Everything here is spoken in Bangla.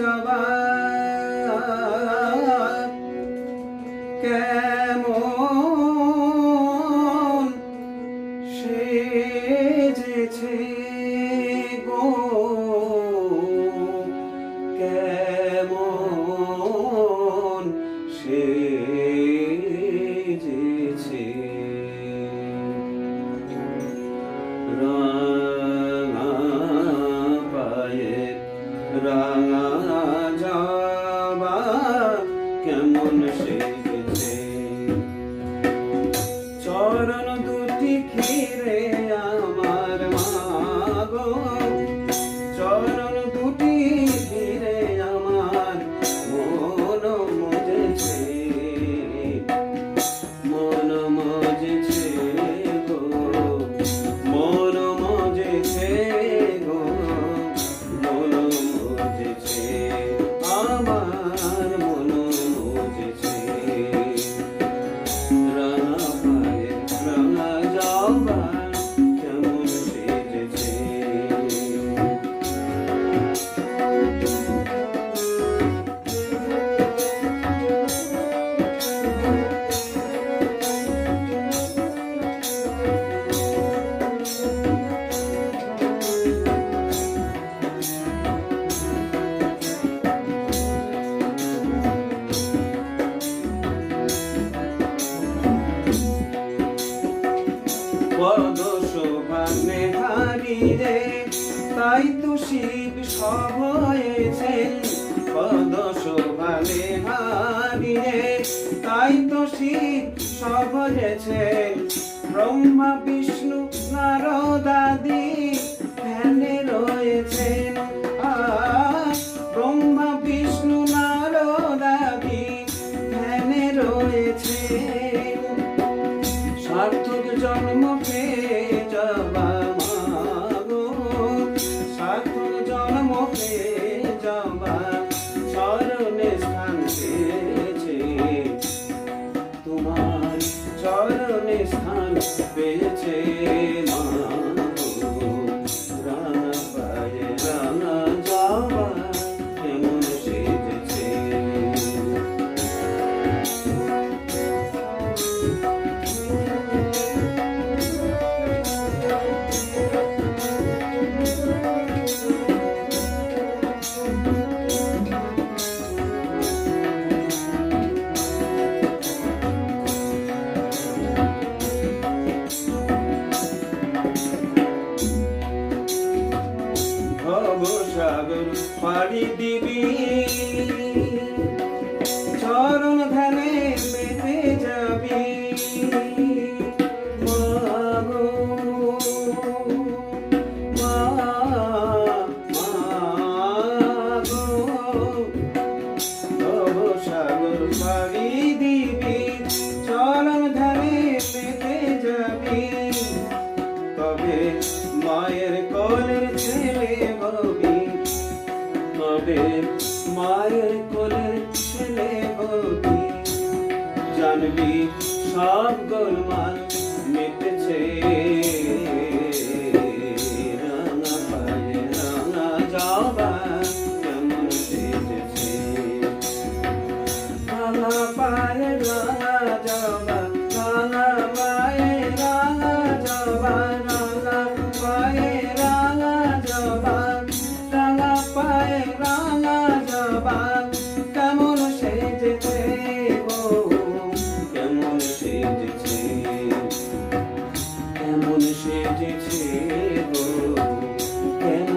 জবা কেমন সেজেছে গো, কেমন সেজেছে। রাঙা পায়ের রাঙা জবা কেমন সেজেছে, চরণ দুটি ঘিরে আমার মাগো, চরণ দুটি ঘিরে আমার মন মজেছে, মন মজেছে গো, মন মজেছে গো, মন মজেছে, আমার মন মজেছে। রাঙা পায়ের রাঙা জবা কেমন সেজেছে। পদ শোভানে হারিয়ে তাই তো শিব সব হয়েছেন, পদ শোভানে হারিয়ে তাই তো শিব সব হয়েছেন, ব্রহ্মা বিষ্ণু নারদাদি ধ্যানে রয়েছেন, ব্রহ্মা বিষ্ণু নারদাদি ধ্যানে রয়েছেন। সার্থক জন্ম পেয়ে যাবা মাগো, সার্থক জন্ম পেয়ে যাবা, চরণে স্থান পেয়েছে তোমার, চরণে স্থান পেয়েছে মাগো। রাঙা পায়ে রাঙা জবা কেমন সেজেছে। ভবসাগর পাড়ি দিবি, চরণ ধ্যানে মেতে যাবি মাগো, মাগো। ভবসাগর পাড়ি দিবি, চরণ ধ্যানে মেতে যাবি, তবে মায়ের কোলের ছেলে হবি, তবে মায়ের কোলের ছেলে হবি, জানবি সব গোলমাল মিটেছে। রাঙা পায়ে রাঙা জবা কেমন সেজেছে, রাঙা পায়ে রাঙা জবা, রাঙা পায়ে রাঙা জবা, রাঙা পায়ে রাঙা জবা, রাঙা পায়ে রাঙা জবা কেমন সেজেছে গো, কেমন সেজেছে, কেমন সেজেছে গো, কেমন